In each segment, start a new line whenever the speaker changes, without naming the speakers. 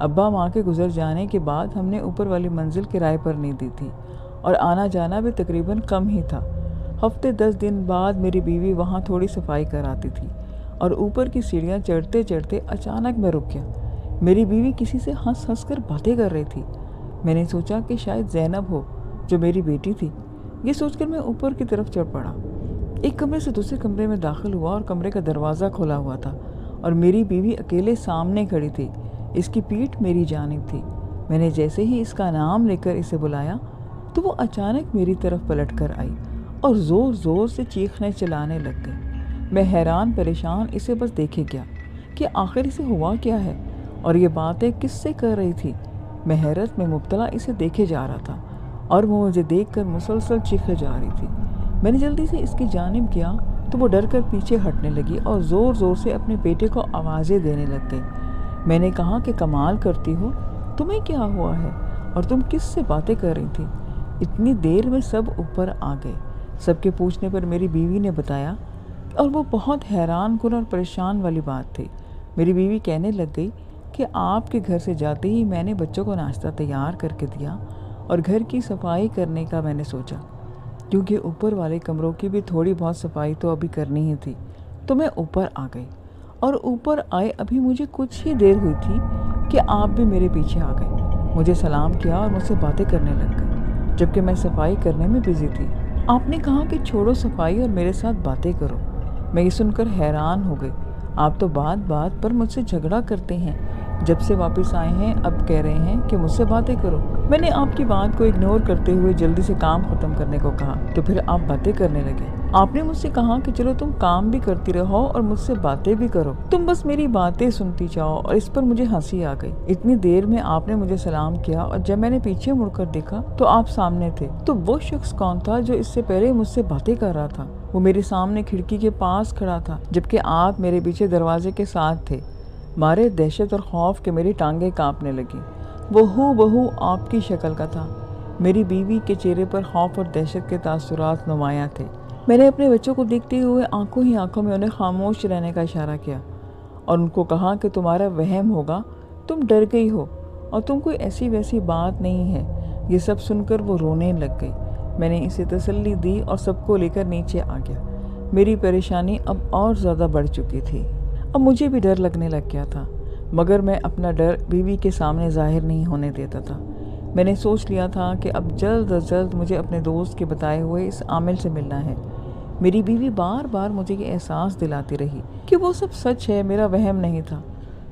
ابا ماں کے گزر جانے کے بعد ہم نے اوپر والی منزل کرائے پر نہیں دی تھی اور آنا جانا بھی تقریباً کم ہی تھا۔ ہفتے 10 دن بعد میری بیوی وہاں تھوڑی صفائی کراتی تھی اور اوپر کی سیڑھیاں چڑھتے چڑھتے اچانک میں رک گیا۔ میری بیوی کسی سے ہنس ہنس کر باتیں کر رہی تھی۔ میں نے سوچا کہ شاید زینب ہو جو میری بیٹی تھی۔ یہ سوچ کر میں اوپر کی طرف چڑھ پڑا۔ ایک کمرے سے دوسرے کمرے میں داخل ہوا اور کمرے کا دروازہ کھلا ہوا تھا اور میری بیوی اکیلے سامنے کھڑی تھی۔ اس کی پیٹھ میری جانب تھی۔ میں نے جیسے ہی اس کا نام لے کر اسے بلایا تو وہ اچانک میری طرف پلٹ کر آئی اور زور زور سے چیخنے چلانے لگ گئی۔ میں حیران پریشان اسے بس دیکھے گیا کہ آخر اسے ہوا کیا ہے اور یہ باتیں کس سے کر رہی تھی۔ میں حیرت میں مبتلا اسے دیکھے جا رہا تھا اور وہ مجھے دیکھ کر مسلسل چیخے جا رہی تھی۔ میں نے جلدی سے اس کی جانب گیا تو وہ ڈر کر پیچھے ہٹنے لگی اور زور زور سے اپنے بیٹے کو آوازیں دینے لگ گئی۔ میں نے کہا کہ کمال کرتی ہو، تمہیں کیا ہوا ہے اور تم کس سے باتیں کر رہی تھی؟ اتنی دیر میں سب اوپر آ گئے۔ سب کے پوچھنے پر میری بیوی نے بتایا اور وہ بہت حیران کن اور پریشان والی بات تھی۔ میری بیوی کہنے لگ گئی کہ آپ کے گھر سے جاتے ہی میں نے بچوں کو ناشتہ تیار کر کے دیا اور گھر کی صفائی کرنے کا میں نے سوچا، کیونکہ اوپر والے کمروں کی بھی تھوڑی بہت صفائی تو ابھی کرنی ہی تھی، تو میں اوپر آ گئی۔ اور اوپر آئے ابھی مجھے کچھ ہی دیر ہوئی تھی کہ آپ بھی میرے پیچھے آ گئے، مجھے سلام کیا اور مجھ سے باتیں کرنے لگ گئے، جبکہ میں صفائی کرنے میں بزی تھی۔ آپ نے کہا کہ چھوڑو صفائی اور میرے ساتھ باتیں کرو۔ میں یہ سن کر حیران ہو گئی۔ آپ تو بات بات پر مجھ سے جھگڑا کرتے ہیں، جب سے واپس آئے ہیں اب کہہ رہے ہیں کہ مجھ سے باتیں کرو۔ میں نے آپ کی بات کو اگنور کرتے ہوئے جلدی سے کام ختم کرنے کو کہا تو پھر آپ باتیں کرنے لگے۔ آپ نے مجھ سے کہا کہ چلو تم کام بھی کرتی رہو اور مجھ سے باتیں بھی کرو، تم بس میری باتیں سنتی جاؤ، اور اس پر مجھے ہنسی آ گئی۔ اتنی دیر میں آپ نے مجھے سلام کیا اور جب میں نے پیچھے مڑ کر دیکھا تو آپ سامنے تھے۔ تو وہ شخص کون تھا جو اس سے پہلے مجھ سے باتیں کر رہا تھا؟ وہ میرے سامنے کھڑکی کے پاس کھڑا تھا، جبکہ آپ میرے پیچھے دروازے کے ساتھ تھے۔ مارے دہشت اور خوف کے میری ٹانگیں کانپنے لگی۔ وہ ہو بہو آپ کی شکل کا تھا۔ میری بیوی کے چہرے پر خوف اور دہشت کے تاثرات نمایاں تھے۔ میں نے اپنے بچوں کو دیکھتے ہوئے آنکھوں ہی آنکھوں میں انہیں خاموش رہنے کا اشارہ کیا اور ان کو کہا کہ تمہارا وہم ہوگا، تم ڈر گئی ہو اور تم کوئی ایسی ویسی بات نہیں ہے۔ یہ سب سن کر وہ رونے لگ گئی۔ میں نے اسے تسلی دی اور سب کو لے کر نیچے آ گیا۔ میری پریشانی اب اور زیادہ بڑھ چکی تھی۔ اب مجھے بھی ڈر لگنے لگ گیا تھا، مگر میں اپنا ڈر بیوی کے سامنے ظاہر نہیں ہونے دیتا تھا۔ میں نے سوچ لیا تھا کہ اب جلد از جلد مجھے اپنے دوست کے بتائے ہوئے اس عامل سے ملنا ہے۔ میری بیوی بار بار مجھے یہ احساس دلاتی رہی کہ وہ سب سچ ہے، میرا وہم نہیں تھا،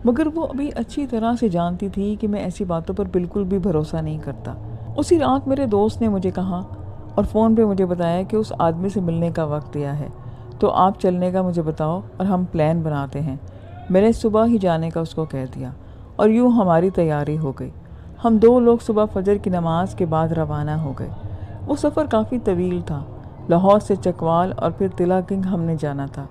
مگر وہ ابھی اچھی طرح سے جانتی تھی کہ میں ایسی باتوں پر بالکل بھی بھروسہ نہیں کرتا۔ اسی رات میرے دوست نے مجھے کہا اور فون پہ مجھے بتایا کہ اس آدمی سے ملنے کا وقت دیا ہے، تو آپ چلنے کا مجھے بتاؤ اور ہم پلان بناتے ہیں۔ میں نے صبح ہی جانے کا اس کو کہہ دیا اور یوں ہماری تیاری ہو گئی۔ ہم 2 لوگ صبح فجر کی نماز کے بعد روانہ ہو گئے۔ وہ سفر کافی طویل تھا۔ لاہور سے چکوال اور پھر تلا گنگ ہم نے جانا تھا،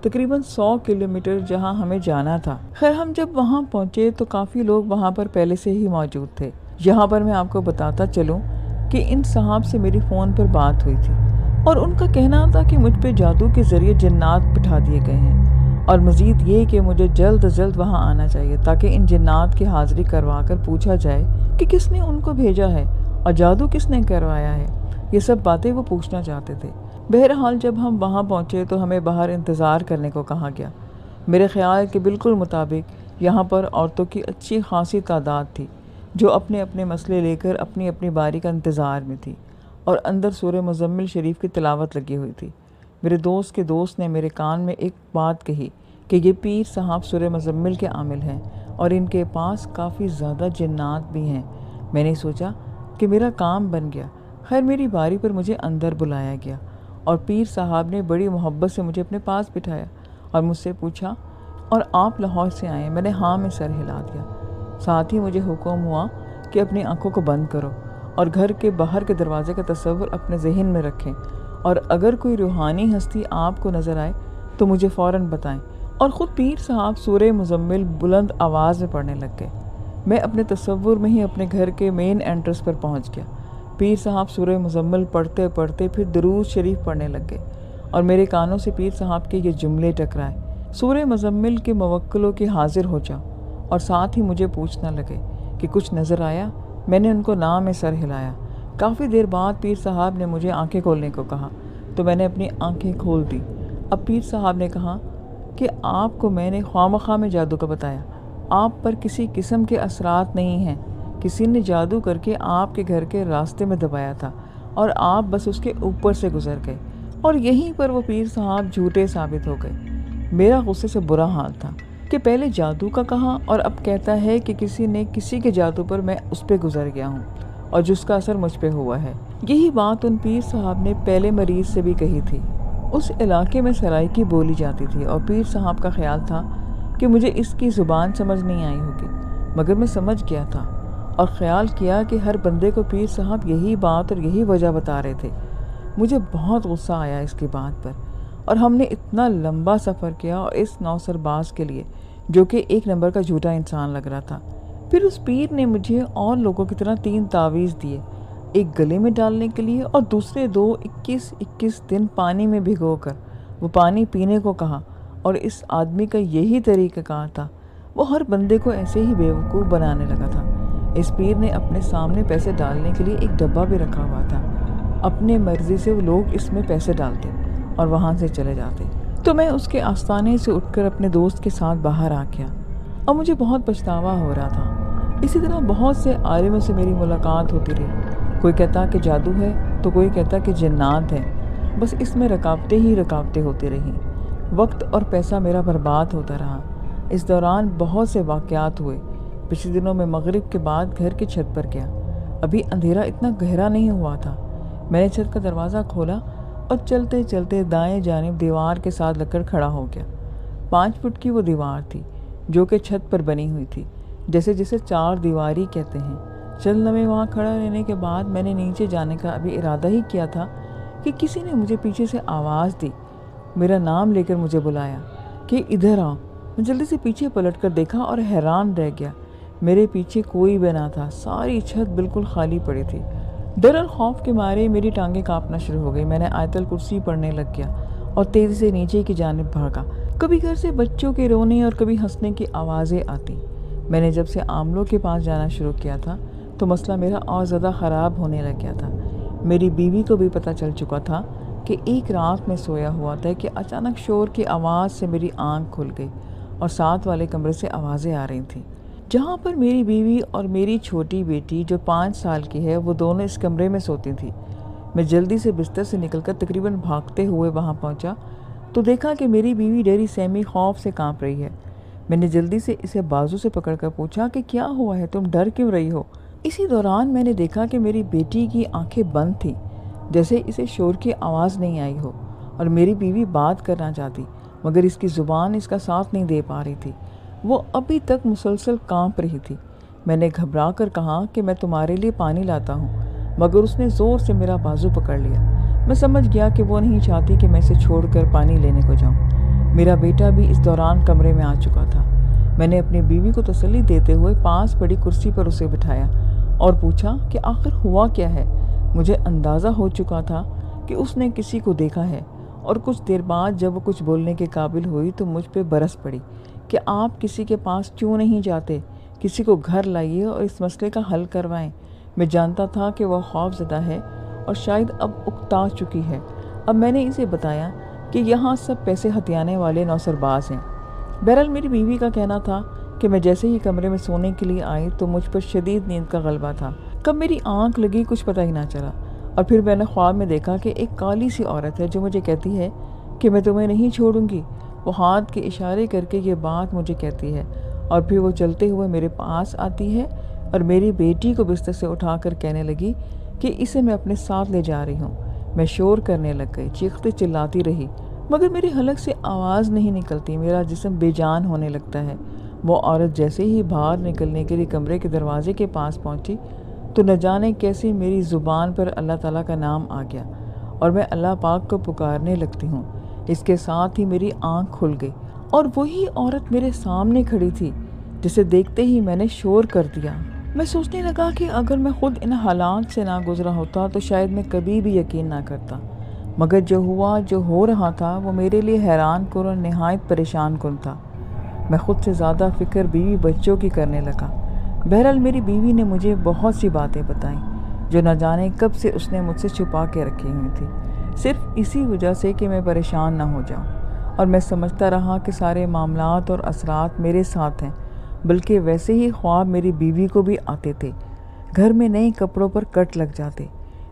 تقریباً 100 کلومیٹر جہاں ہمیں جانا تھا۔ خیر ہم جب وہاں پہنچے تو کافی لوگ وہاں پر پہلے سے ہی موجود تھے۔ یہاں پر میں آپ کو بتاتا چلوں کہ ان صاحب سے میری فون پر بات ہوئی تھی اور ان کا کہنا تھا کہ مجھ پہ جادو کے ذریعے جنات بٹھا دیے گئے ہیں، اور مزید یہ کہ مجھے جلد از جلد وہاں آنا چاہیے تاکہ ان جنات کی حاضری کروا کر پوچھا جائے کہ کس نے ان کو بھیجا ہے اور جادو کس نے کروایا ہے۔ یہ سب باتیں وہ پوچھنا چاہتے تھے۔ بہرحال جب ہم وہاں پہنچے تو ہمیں باہر انتظار کرنے کو کہا گیا۔ میرے خیال کے بالکل مطابق یہاں پر عورتوں کی اچھی خاصی تعداد تھی جو اپنے اپنے مسئلے لے کر اپنی اپنی باری کا انتظار میں تھی، اور اندر سورہ مزمل شریف کی تلاوت لگی ہوئی تھی۔ میرے دوست کے دوست نے میرے کان میں ایک بات کہی کہ یہ پیر صاحب سورہ مزمل کے عامل ہیں اور ان کے پاس کافی زیادہ جنات بھی ہیں۔ میں نے سوچا کہ میرا کام بن گیا۔ خیر میری باری پر مجھے اندر بلایا گیا اور پیر صاحب نے بڑی محبت سے مجھے اپنے پاس بٹھایا اور مجھ سے پوچھا، اور آپ لاہور سے آئے؟ میں نے ہاں میں سر ہلا دیا۔ ساتھ ہی مجھے حکم ہوا کہ اپنی آنکھوں کو بند کرو اور گھر کے باہر کے دروازے کا تصور اپنے ذہن میں رکھیں، اور اگر کوئی روحانی ہستی آپ کو نظر آئے تو مجھے فوراً بتائیں۔ اور خود پیر صاحب سورہ مزمل بلند آواز میں پڑھنے لگ گئے۔ میں اپنے تصور میں ہی اپنے گھر کے مین انٹرنس پر پہنچ گیا۔ پیر صاحب سورہ مزمل پڑھتے پڑھتے پھر درود شریف پڑھنے لگ گئے اور میرے کانوں سے پیر صاحب کے یہ جملے ٹکرائے، سورہ مزمل کے موکلوں کے حاضر ہو جاؤ اور ساتھ ہی مجھے پوچھنے لگے کہ کچھ نظر آیا۔ میں نے ان کو نہ میں سر ہلایا۔ کافی دیر بعد پیر صاحب نے مجھے آنکھیں کھولنے کو کہا تو میں نے اپنی آنکھیں کھول دی۔ اب پیر صاحب نے کہا کہ آپ کو میں نے خواہ میں جادو کا بتایا، آپ پر کسی قسم کے اثرات نہیں ہیں، کسی نے جادو کر کے آپ کے گھر کے راستے میں دبایا تھا اور آپ بس اس کے اوپر سے گزر گئے، اور یہیں پر وہ پیر صاحب جھوٹے ثابت ہو گئے۔ میرا غصے سے برا حال تھا کہ پہلے جادو کا کہا اور اب کہتا ہے کہ کسی نے کسی کے جادو پر میں اس پہ گزر گیا ہوں اور جس کا اثر مجھ پہ ہوا ہے۔ یہی بات ان پیر صاحب نے پہلے مریض سے بھی کہی تھی۔ اس علاقے میں سرائکی بولی جاتی تھی اور پیر صاحب کا خیال تھا کہ مجھے اس کی زبان سمجھ نہیں آئی ہوگی، مگر میں سمجھ گیا تھا اور خیال کیا کہ ہر بندے کو پیر صاحب یہی بات اور یہی وجہ بتا رہے تھے۔ مجھے بہت غصہ آیا اس کی بات پر، اور ہم نے اتنا لمبا سفر کیا اور اس نوسر باز کے لیے جو کہ ایک نمبر کا جھوٹا انسان لگ رہا تھا۔ پھر اس پیر نے مجھے اور لوگوں کی طرح 3 تعویذ دیے، ایک گلے میں ڈالنے کے لیے اور دوسرے 2 21 دن پانی میں بھگو کر وہ پانی پینے کو کہا، اور اس آدمی کا یہی طریقہ کار تھا، وہ ہر بندے کو ایسے ہی بیوقوف بنانے لگا تھا۔ اس پیر نے اپنے سامنے پیسے ڈالنے کے لیے ایک ڈبہ بھی رکھا ہوا تھا، اپنے مرضی سے وہ لوگ اس میں پیسے ڈالتے اور وہاں سے چلے جاتے۔ تو میں اس کے آستانے سے اٹھ کر اپنے دوست کے ساتھ باہر آ گیا اور مجھے بہت پچھتاوا ہو رہا تھا۔ اسی طرح بہت سے عالموں سے میری ملاقات ہوتی رہی، کوئی کہتا کہ جادو ہے تو کوئی کہتا کہ جنات ہے، بس اس میں رکاوٹیں ہوتی رہیں۔ وقت اور پیسہ میرا برباد ہوتا رہا۔ اس دوران بہت سے واقعات ہوئے۔ پچھلے دنوں میں مغرب کے بعد گھر کی چھت پر گیا، ابھی اندھیرا اتنا گہرا نہیں ہوا تھا۔ میں نے چھت کا دروازہ کھولا اور چلتے چلتے دائیں جانب دیوار کے ساتھ لگ کر کھڑا ہو گیا۔ 5 فٹ کی وہ دیوار تھی جو کہ چھت پر بنی ہوئی تھی، جسے 4 دیواری کہتے ہیں۔ چند لمحے وہاں کھڑا رہنے کے بعد میں نے نیچے جانے کا ابھی ارادہ ہی کیا تھا کہ کسی نے مجھے پیچھے سے آواز دی، میرا نام لے کر مجھے بلایا کہ ادھر آؤ۔ میں جلدی سے پیچھے پلٹ کر دیکھا اور حیران رہ گیا، میرے پیچھے کوئی بھی نہ تھا، ساری چھت بالکل خالی پڑی تھی۔ ڈر اور خوف کے مارے میری ٹانگیں کانپنا شروع ہو گئی۔ میں نے آیت الکرسی پڑھنے لگ گیا اور تیزی سے نیچے کی جانب بھاگا۔ کبھی گھر سے بچوں کے رونے اور کبھی ہنسنے کی آوازیں آتی۔ میں نے جب سے عاملوں کے پاس جانا شروع کیا تھا تو مسئلہ میرا اور زیادہ خراب ہونے لگ گیا تھا۔ میری بیوی کو بھی پتہ چل چکا تھا کہ ایک رات میں سویا ہوا تھا کہ اچانک شور کی آواز سے میری آنکھ کھل گئی اور ساتھ والے کمرے سے آوازیں آ رہی تھیں، جہاں پر میری بیوی اور میری چھوٹی بیٹی جو 5 سال کی ہے وہ دونوں اس کمرے میں سوتی تھی۔ میں جلدی سے بستر سے نکل کر تقریباً بھاگتے ہوئے وہاں پہنچا تو دیکھا کہ میری بیوی ڈیری سیمی خوف سے کانپ رہی ہے۔ میں نے جلدی سے اسے بازو سے پکڑ کر پوچھا کہ کیا ہوا ہے، تم ڈر کیوں رہی ہو؟ اسی دوران میں نے دیکھا کہ میری بیٹی کی آنکھیں بند تھیں، جیسے اسے شور کی آواز نہیں آئی ہو، اور میری بیوی بات کرنا چاہتی مگر اس کی زبان اس کا ساتھ نہیں دے پا رہی تھی، وہ ابھی تک مسلسل کانپ رہی تھی۔ میں نے گھبرا کر کہا کہ میں تمہارے لیے پانی لاتا ہوں، مگر اس نے زور سے میرا بازو پکڑ لیا۔ میں سمجھ گیا کہ وہ نہیں چاہتی کہ میں اسے چھوڑ کر پانی لینے کو جاؤں۔ میرا بیٹا بھی اس دوران کمرے میں آ چکا تھا۔ میں نے اپنی بیوی کو تسلی دیتے ہوئے پاس پڑی کرسی پر اسے بٹھایا اور پوچھا کہ آخر ہوا کیا ہے۔ مجھے اندازہ ہو چکا تھا کہ اس نے کسی کو دیکھا ہے، اور کچھ دیر بعد جب وہ کچھ بولنے کے قابل ہوئی تو مجھ پہ برس پڑی کہ آپ کسی کے پاس کیوں نہیں جاتے، کسی کو گھر لائیے اور اس مسئلے کا حل کروائیں۔ میں جانتا تھا کہ وہ خوف زدہ ہے اور شاید اب اکتا چکی ہے۔ اب میں نے اسے بتایا کہ یہاں سب پیسے ہتھیانے والے نوسر باز ہیں۔ بہرحال میری بیوی کا کہنا تھا کہ میں جیسے ہی کمرے میں سونے کے لیے آئی تو مجھ پر شدید نیند کا غلبہ تھا۔ کب میری آنکھ لگی کچھ پتہ ہی نہ چلا، اور پھر میں نے خواب میں دیکھا کہ ایک کالی سی عورت ہے جو مجھے کہتی ہے کہ میں تمہیں نہیں چھوڑوں گی۔ وہ ہاتھ کے اشارے کر کے یہ بات مجھے کہتی ہے، اور پھر وہ چلتے ہوئے میرے پاس آتی ہے اور میری بیٹی کو بستر سے اٹھا کر کہنے لگی کہ اسے میں اپنے ساتھ لے جا رہی ہوں۔ میں شور کرنے لگ گئی، چیختے چلاتی رہی، مگر میری حلق سے آواز نہیں نکلتی، میرا جسم بے جان ہونے لگتا ہے۔ وہ عورت جیسے ہی باہر نکلنے کے لیے کمرے کے دروازے کے پاس پہنچی تو نہ جانے کیسے میری زبان پر اللہ تعالیٰ کا نام آ گیا اور میں اللہ پاک کو پکارنے لگتی ہوں۔ اس کے ساتھ ہی میری آنکھ کھل گئی اور وہی عورت میرے سامنے کھڑی تھی، جسے دیکھتے ہی میں نے شور کر دیا۔ میں سوچنے لگا کہ اگر میں خود ان حالات سے نہ گزرا ہوتا تو شاید میں کبھی بھی یقین نہ کرتا، مگر جو ہوا، جو ہو رہا تھا، وہ میرے لیے حیران کن اور نہایت پریشان کن تھا۔ میں خود سے زیادہ فکر بیوی بچوں کی کرنے لگا۔ بہرحال میری بیوی نے مجھے بہت سی باتیں بتائیں جو نہ جانے کب سے اس نے مجھ سے چھپا کے رکھی ہوئی تھی، صرف اسی وجہ سے کہ میں پریشان نہ ہو جاؤں۔ اور میں سمجھتا رہا کہ سارے معاملات اور اثرات میرے ساتھ ہیں، بلکہ ویسے ہی خواب میری بیوی کو بھی آتے تھے۔ گھر میں نئے کپڑوں پر کٹ لگ جاتے۔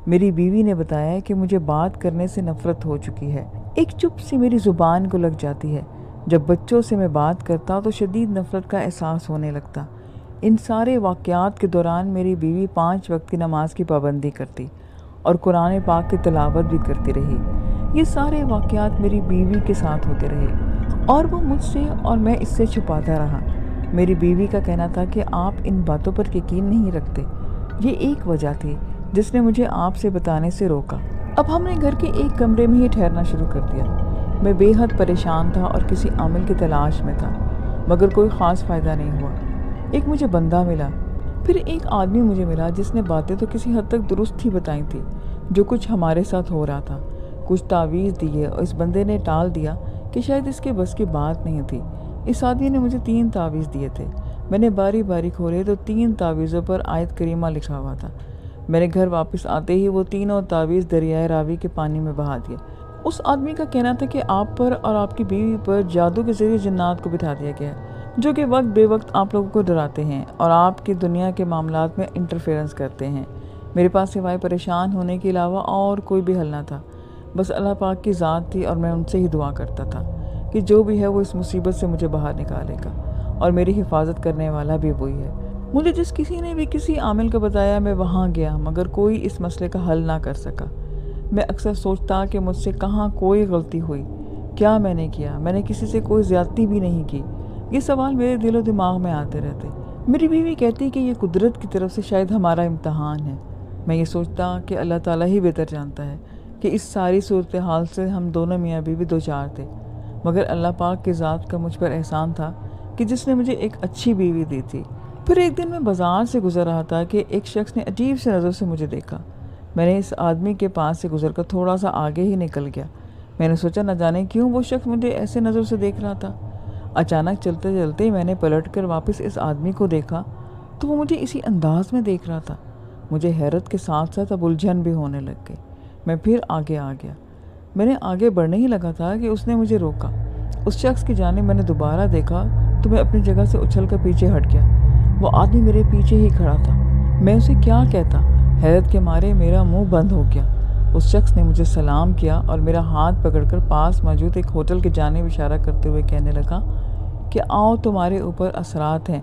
میری بیوی نے بتایا کہ مجھے بات کرنے سے نفرت ہو چکی ہے، ایک چپ سی میری زبان کو لگ جاتی ہے۔ جب بچوں سے میں بات کرتا تو شدید نفرت کا احساس ہونے لگتا۔ ان سارے واقعات کے دوران میری بیوی 5 وقت کی نماز کی پابندی کرتی اور قرآن پاک کی تلاوت بھی کرتی رہی۔ یہ سارے واقعات میری بیوی کے ساتھ ہوتے رہے اور وہ مجھ سے اور میں اس سے چھپاتا رہا۔ میری بیوی کا کہنا تھا کہ آپ ان باتوں پر یقین نہیں رکھتے۔ یہ ایک وجہ تھی جس نے مجھے آپ سے بتانے سے روکا۔ اب ہم نے گھر کے ایک کمرے میں ہی ٹھہرنا شروع کر دیا۔ میں بے حد پریشان تھا اور کسی عمل کی تلاش میں تھا، مگر کوئی خاص فائدہ نہیں ہوا۔ ایک مجھے بندہ ملا، پھر ایک آدمی مجھے ملا جس نے باتیں تو کسی حد تک درست ہی بتائی تھی جو کچھ ہمارے ساتھ ہو رہا تھا۔ کچھ تعویذ دیے اور اس بندے نے ٹال دیا کہ شاید اس کے بس کی بات نہیں تھی۔ اس آدمی نے مجھے 3 تعویذ دیے تھے۔ میں نے باری باری کھولے تو 3 تعویذوں پر آیت کریمہ لکھا ہوا تھا۔ میں نے گھر واپس آتے ہی وہ تینوں تعویذ دریائے راوی کے پانی میں بہا دیے۔ اس آدمی کا کہنا تھا کہ آپ پر اور آپ کی بیوی پر جادو کے ذریعے جنات کو بٹھا دیا گیا ہے جو کہ وقت بے وقت آپ لوگوں کو ڈراتے ہیں اور آپ کی دنیا کے معاملات میں انٹرفیرنس کرتے ہیں۔ میرے پاس سوائے پریشان ہونے کے علاوہ اور کوئی بھی حل نہ تھا۔ بس اللہ پاک کی ذات تھی اور میں ان سے ہی دعا کرتا تھا کہ جو بھی ہے وہ اس مصیبت سے مجھے باہر نکالے گا اور میری حفاظت کرنے والا بھی وہی ہے۔ مجھے جس کسی نے بھی کسی عامل کو بتایا میں وہاں گیا، مگر کوئی اس مسئلے کا حل نہ کر سکا۔ میں اکثر سوچتا کہ مجھ سے کہاں کوئی غلطی ہوئی، کیا میں نے کیا، میں نے کسی سے کوئی زیادتی بھی نہیں کی۔ یہ سوال میرے دل و دماغ میں آتے رہتے۔ میری بیوی کہتی کہ یہ قدرت کی طرف سے شاید ہمارا امتحان ہے۔ میں یہ سوچتا کہ اللہ تعالیٰ ہی بہتر جانتا ہے کہ اس ساری صورتحال سے ہم دونوں میاں بیوی دوچار تھے، مگر اللہ پاک کی ذات کا مجھ پر احسان تھا کہ جس نے مجھے ایک اچھی بیوی دی تھی۔ پھر ایک دن میں بازار سے گزر رہا تھا کہ ایک شخص نے عجیب سی نظر سے مجھے دیکھا۔ میں نے اس آدمی کے پاس سے گزر کر تھوڑا سا آگے ہی نکل گیا۔ میں نے سوچا نہ جانے کیوں وہ شخص مجھے ایسے نظر سے دیکھ رہا تھا۔ اچانک چلتے چلتے میں نے پلٹ کر واپس اس آدمی کو دیکھا تو وہ مجھے اسی انداز میں دیکھ رہا تھا۔ مجھے حیرت کے ساتھ ساتھ اب الجھن بھی ہونے لگ گئی۔ میں پھر آگے آ گیا۔ میں نے آگے بڑھنے ہی لگا تھا کہ اس نے مجھے روکا۔ اس شخص کی جانب میں نے دوبارہ دیکھا تو میں اپنی جگہ سے اچھل کر پیچھے ہٹ گیا۔ وہ آدمی میرے پیچھے ہی کھڑا تھا۔ میں اسے کیا کہتا، حیرت کے مارے میرا منہ بند ہو گیا۔ اس شخص نے مجھے سلام کیا اور میرا ہاتھ پکڑ کر پاس موجود ایک ہوٹل کی جانب اشارہ کرتے ہوئے کہنے لگا کہ آؤ تمہارے اوپر اثرات ہیں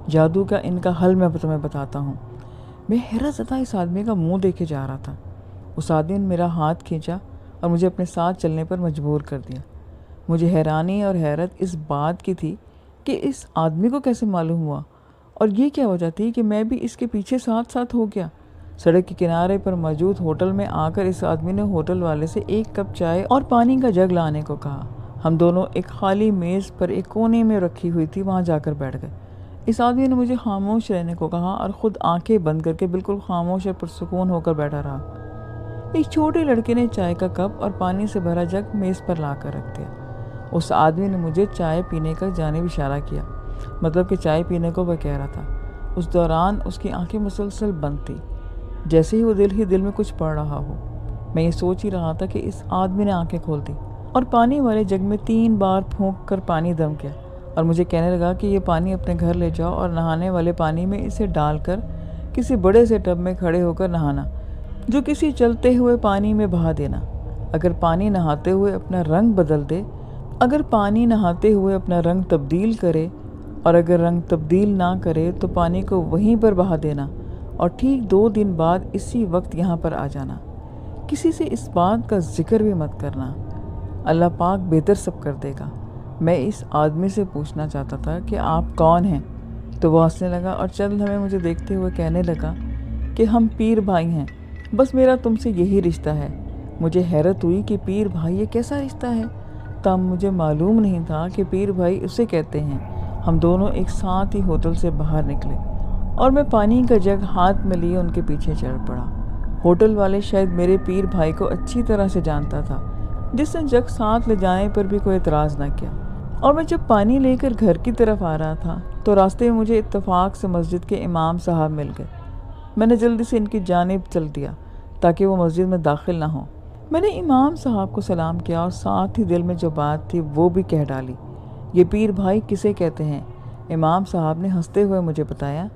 جادو کا، ان کا حل میں تمہیں بتاتا ہوں۔ میں حیرت زدہ اس آدمی کا منہ دیکھے جا رہا تھا۔ اس آدمی نے میرا ہاتھ کھینچا اور مجھے اپنے ساتھ چلنے پر مجبور کر دیا۔ مجھے حیرانی اور حیرت اس بات کی تھی کہ اس آدمی کو کیسے معلوم ہوا، اور یہ کیا وجہ تھی کہ میں بھی اس کے پیچھے ساتھ ساتھ ہو گیا۔ سڑک کے کنارے پر موجود ہوٹل میں آ کر اس آدمی نے ہوٹل والے سے 1 کپ چائے اور پانی کا جگ لانے کو کہا۔ ہم دونوں ایک خالی میز پر ایک کونے میں رکھی ہوئی تھی وہاں جا کر بیٹھ گئے۔ اس آدمی نے مجھے خاموش رہنے کو کہا اور خود آنکھیں بند کر کے بالکل خاموش اور پرسکون ہو کر بیٹھا رہا۔ ایک چھوٹے لڑکے نے چائے کا کپ اور پانی سے بھرا جگ میز پر لا کر رکھ دیا۔ اس آدمی نے مجھے چائے پینے کا جانب اشارہ کیا، مطلب کہ چائے پینے کو وہ کہہ رہا تھا۔ اس دوران اس کی آنکھیں مسلسل بند تھی، جیسے ہی وہ دل میں کچھ پڑھ رہا ہو۔ میں یہ سوچ ہی رہا تھا کہ اس آدمی نے آنکھیں کھول دی اور پانی والے جگ میں 3 بار پھونک کر پانی دم کیا اور مجھے کہنے لگا کہ یہ پانی اپنے گھر لے جاؤ اور نہانے والے پانی میں اسے ڈال کر کسی بڑے سے ٹب میں کھڑے ہو کر نہانا، جو کسی چلتے ہوئے پانی میں بہا دینا۔ اگر پانی نہاتے ہوئے اپنا رنگ بدل دے، اگر پانی نہاتے ہوئے اپنا رنگ تبدیل کرے اور اگر رنگ تبدیل نہ کرے تو پانی کو وہیں پر بہا دینا اور ٹھیک 2 دن بعد اسی وقت یہاں پر آ جانا۔ کسی سے اس بات کا ذکر بھی مت کرنا، اللہ پاک بہتر سب کر دے گا۔ میں اس آدمی سے پوچھنا چاہتا تھا کہ آپ کون ہیں، تو وہ ہنسنے لگا اور چند لمحے مجھے دیکھتے ہوئے کہنے لگا کہ ہم پیر بھائی ہیں، بس میرا تم سے یہی رشتہ ہے۔ مجھے حیرت ہوئی کہ پیر بھائی یہ کیسا رشتہ ہے، تاہم مجھے معلوم نہیں تھا کہ پیر بھائی اسے کہتے ہیں۔ ہم دونوں ایک ساتھ ہی ہوٹل سے باہر نکلے اور میں پانی کا جگ ہاتھ میں لیے ان کے پیچھے چل پڑا۔ ہوٹل والے شاید میرے پیر بھائی کو اچھی طرح سے جانتا تھا، جس نے جگ ساتھ لے جانے پر بھی کوئی اعتراض نہ کیا۔ اور میں جب پانی لے کر گھر کی طرف آ رہا تھا تو راستے میں مجھے اتفاق سے مسجد کے امام صاحب مل گئے۔ میں نے جلدی سے ان کی جانب چل دیا تاکہ وہ مسجد میں داخل نہ ہوں۔ میں نے امام صاحب کو سلام کیا اور ساتھ ہی دل میں جو بات تھی وہ بھی کہہ ڈالی۔ یہ پیر بھائی کسے کہتے ہیں؟ امام صاحب نے ہنستے ہوئے مجھے بتایا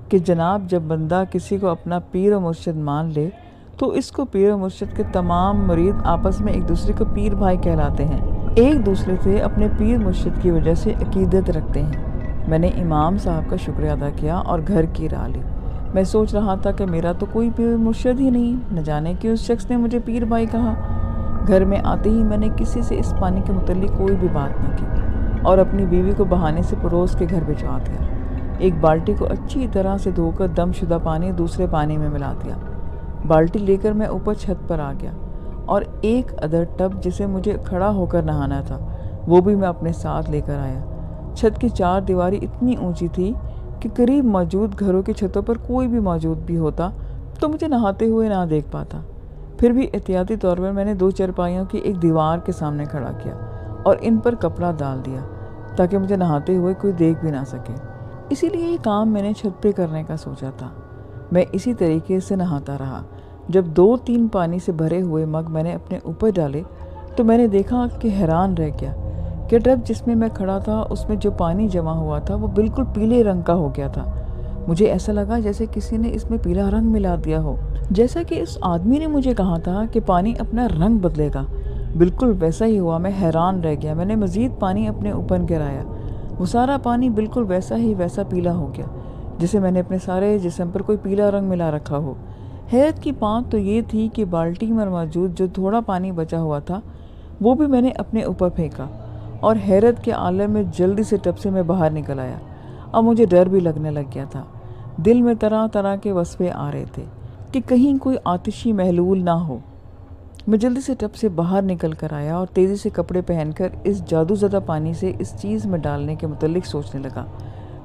کہ جناب، جب بندہ کسی کو اپنا پیر و مرشد مان لے تو اس کو پیر و مرشد کے تمام مرید آپس میں ایک دوسرے کو پیر بھائی کہلاتے ہیں، ایک دوسرے سے اپنے پیر مرشد کی وجہ سے عقیدت رکھتے ہیں۔ میں نے امام صاحب کا شکریہ ادا کیا اور گھر کی راہ لی۔ میں سوچ رہا تھا کہ میرا تو کوئی پیر مرشد ہی نہیں، نہ جانے کہ اس شخص نے مجھے پیر بھائی کہا۔ گھر میں آتے ہی میں نے کسی سے اس پانی کے متعلق کوئی بھی بات نہ کی اور اپنی بیوی کو بہانے سے پڑوس کے گھر بھجوا دیا۔ ایک بالٹی کو اچھی طرح سے دھو کر دم شدہ پانی دوسرے پانی میں ملا دیا۔ بالٹی لے کر میں اوپر چھت پر آ گیا اور ایک ادر ٹب جسے مجھے کھڑا ہو کر نہانا تھا وہ بھی میں اپنے ساتھ لے کر آیا۔ چھت کی چار دیواری اتنی اونچی تھی کہ قریب موجود گھروں کی چھتوں پر کوئی بھی موجود بھی ہوتا تو مجھے نہاتے ہوئے نہ دیکھ پاتا۔ پھر بھی احتیاطی طور پر میں نے 2 چارپائیوں کی ایک دیوار کے سامنے کھڑا کیا اور ان پر کپڑا ڈال دیا تاکہ مجھے نہاتے ہوئے کوئی دیکھ بھی نہ سکے۔ اسی لیے یہ کام میں نے چھت پہ کرنے کا سوچا تھا۔ میں اسی طریقے سے نہاتا رہا۔ جب 2-3 پانی سے بھرے ہوئے مگ میں نے اپنے اوپر ڈالے تو میں نے دیکھا کہ حیران رہ گیا کہ ٹب جس میں میں کھڑا تھا اس میں جو پانی جمع ہوا تھا وہ بالکل پیلے رنگ کا ہو گیا تھا۔ مجھے ایسا لگا جیسے کسی نے اس میں پیلا رنگ ملا دیا ہو، جیسا کہ اس آدمی نے مجھے کہا تھا کہ پانی اپنا رنگ بدلے گا۔ بالکل ویسا ہی ہوا۔ میں حیران رہ گیا۔ میں نے مزید پانی اپنے اوپر گرایا، وہ سارا پانی بالکل ویسا پیلا ہو گیا جیسے میں نے اپنے سارے جسم پر کوئی پیلا رنگ ملا رکھا ہو۔ حیرت کی بات تو یہ تھی کہ بالٹی میں موجود جو تھوڑا پانی بچا ہوا تھا وہ بھی میں نے اپنے اوپر پھینکا اور حیرت کے عالم میں جلدی سے ٹب سے میں باہر نکل آیا۔ اب مجھے ڈر بھی لگنے لگ گیا تھا۔ دل میں طرح طرح کے وصفے آ رہے تھے کہ کہیں کوئی آتشی محلول نہ ہو۔ میں جلدی سے ٹب سے باہر نکل کر آیا اور تیزی سے کپڑے پہن کر اس جادو زدہ پانی سے اس چیز میں ڈالنے کے متعلق سوچنے لگا۔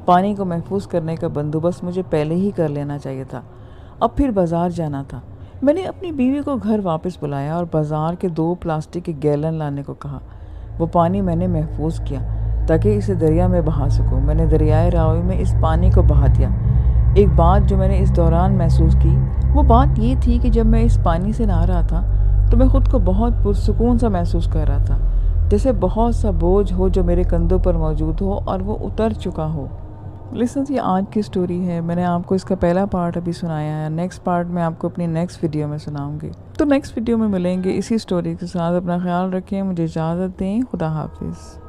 پانی کو محفوظ کرنے کا بندوبست مجھے پہلے ہی کر لینا چاہیے تھا۔ اب پھر بازار جانا تھا۔ میں نے اپنی بیوی کو گھر واپس بلایا اور بازار کے 2 پلاسٹک کے گیلن لانے کو کہا۔ وہ پانی میں نے محفوظ کیا تاکہ اسے دریا میں بہا سکوں۔ میں نے دریائے راوی میں اس پانی کو بہا دیا۔ ایک بات جو میں نے اس دوران محسوس کی وہ بات یہ تھی کہ جب میں اس پانی سے نہا رہا تھا تو میں خود کو بہت پرسکون سا محسوس کر رہا تھا، جیسے بہت سا بوجھ ہو جو میرے کندھوں پر موجود ہو اور وہ اتر چکا ہو۔ لسنز، یہ آج کی سٹوری ہے۔ میں نے آپ کو اس کا پہلا پارٹ ابھی سنایا ہے۔ نیکسٹ پارٹ میں آپ کو اپنی نیکسٹ ویڈیو میں سناؤں گی۔ تو نیکسٹ ویڈیو میں ملیں گے اسی سٹوری کے ساتھ۔ اپنا خیال رکھیں، مجھے اجازت دیں۔ خدا حافظ۔